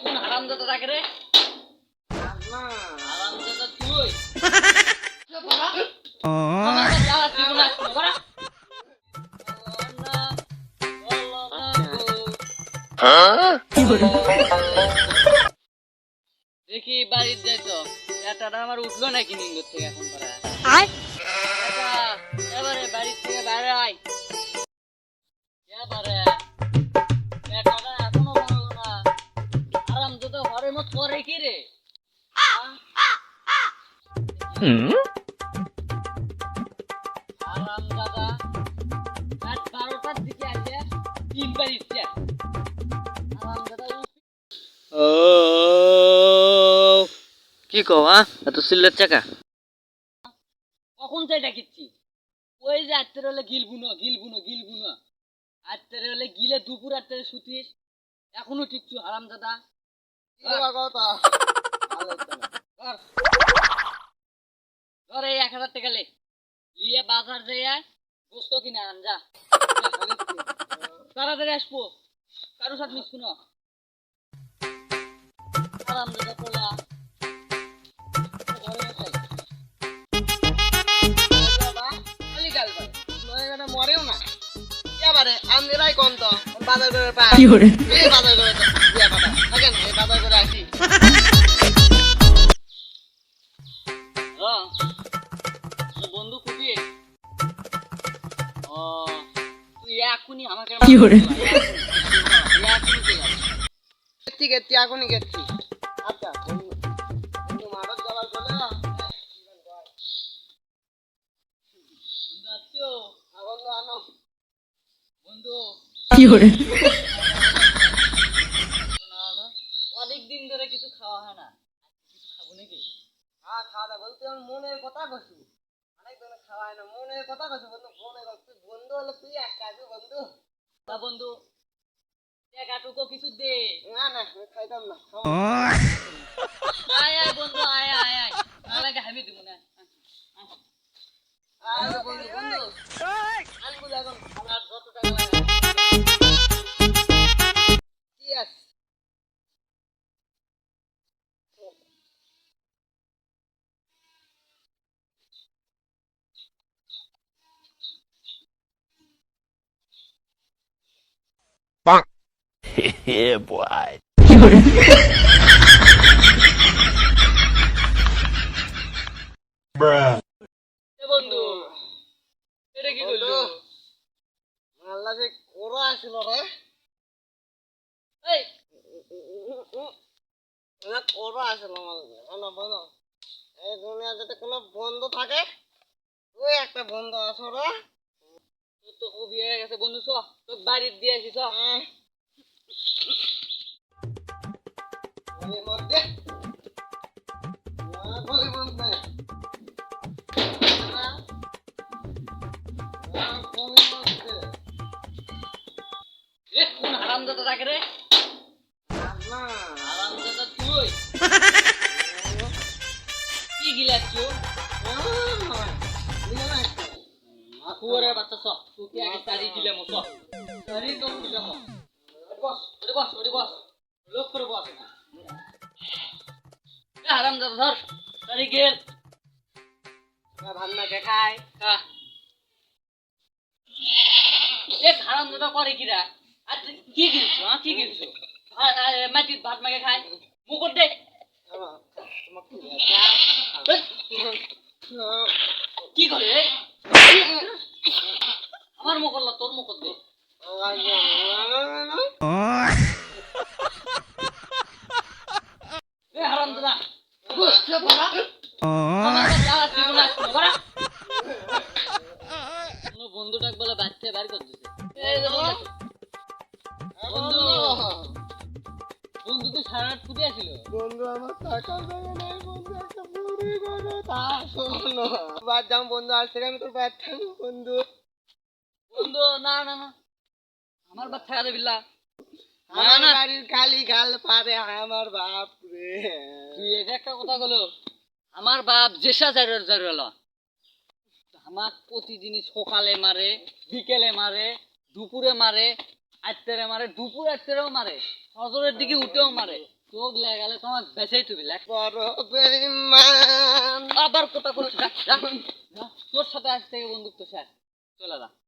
কোন হারামজাদা থাকে রে? হারামজাদা তুই। আমাকে জ্বালা দিব না আজকে, বাড়া। দেখি বাড়ির যাই তো এটাটা আমার উঠলো নাকি নিন্দ থেকে এখন করা এবারে বাড়ির থেকে বাইরে আয় এবারে এটাটা এখনো বানালো না আরাম তো ঘরের মত করে কি রে আরাম দাদা রাত 12টার দিকে আসে 3 বাড়ির আরাম দাদা ও কি কও এত সিলের চাকা কখন চাই ডাকিচ্ছি ওই যে আটটার হলে গিলবুনো আটটার হলে গিলে দুপুর 8টায় শুতিস এখনো টিকছু হারাম দাদা ধর এই 1000 টাকা লে লিয়ে বাজার যাইয়া গোস্ত কিনে আন যা তাড়াতাড়ি আসবো কারো সাথে মিস শুনো হারাম দাদা পোলা মরেও না এবারে আমরাই কোন তো বাজার করে পাই বাজার করে থাকেন এই বাজার করে আসি বন্ধু খুবই তুই এখনই আমাকে কি করে ঠিক আছে এখনই গেছি আচ্ছা বন্ধু মারত যাবার বলে বন্ধু আনো বন্ধু কি করে অনেকদিন ধরে কিছু খাওয়া হয় না কিছু খাবো নাকি খাওয়া দাওয়া বলতে আমার মনের কথা কছি অনেক ধরে খাওয়ায় না মনের কথা কছি বন্ধু মনের তুই বন্ধু হলে তুই একা আছো বন্ধু তা বন্ধু টাকাটুকু কিছু দে না না খাইতাম না আয় আয় বন্ধু আয় আয় আয় আমাকে হামি দিব না বন্ধু বন্ধু আনগুলো এখন আমার যত টাকা লাগে কি আছে Yeah, boy. Bruh. বন্ধু এটা কি করলো আল্লাহ যে ওরা আসলো রে এই ওরা আসলো বলো বলো এই দুনিয়া যাতে কোনো বন্ধু থাকে তুই একটা বন্ধু আছো রে তোর তো খুবই হয়ে গেছে বন্ধু চ তোর বাড়ির দিয়ে আসি চ গলির মধ্যে গলির মধ্যে কোন হারামজাদা থাকে রে হারামজাদা তুই কি গিলাচ্ছো কুয়ারে বাচ্চা চ তোকে আগে তাড়ি দিলাম চ তাড়ি তো দিলাম বস লোক করে বস হারামজাদা ধর তাড়ি গেল ভান্না কে খায় হারামজাদা করে কিরা আর কি গিলছো কি গিলছো মাটির ভাত মাগে খায় মুকুট দে কি করে আমার মুকুট না তোর মুকুট দে হারামজাদা বন্ধুটাকে বলে বাচ্চা বার করে দিছে বন্ধু তো সারা রাত ফুটে আসিল বন্ধু আমার টাকা দেবে না বন্ধু একটা বুড়ি করে তা শোনো বাদ যাম বন্ধু আজ থেকে আমি তোর বাদ থাকবো বন্ধু বন্ধু না আমার বাদ থাকা দেবিল আমার বাড়ির খালি খাল পারে আমার বাপ রে তুই এটা একটা কথা বলো আমার বাপ জেসা জার হলো আমার প্রতিদিনই সকালে মারে বিকেলে মারে দুপুরে মারে আত্মেরে মারে, দুপুর আত্মেরেও মারে, সজরের দিকে উঠেও মারে। চোখ লাগালে তোমার বেঁচেই তুমি লেখ। বড় বেঈমান। আবার কথা করছিস, যা, যা, যা। তোর সাথে আজ থেকে বন্ধুত্ব শেষ, চলে যা।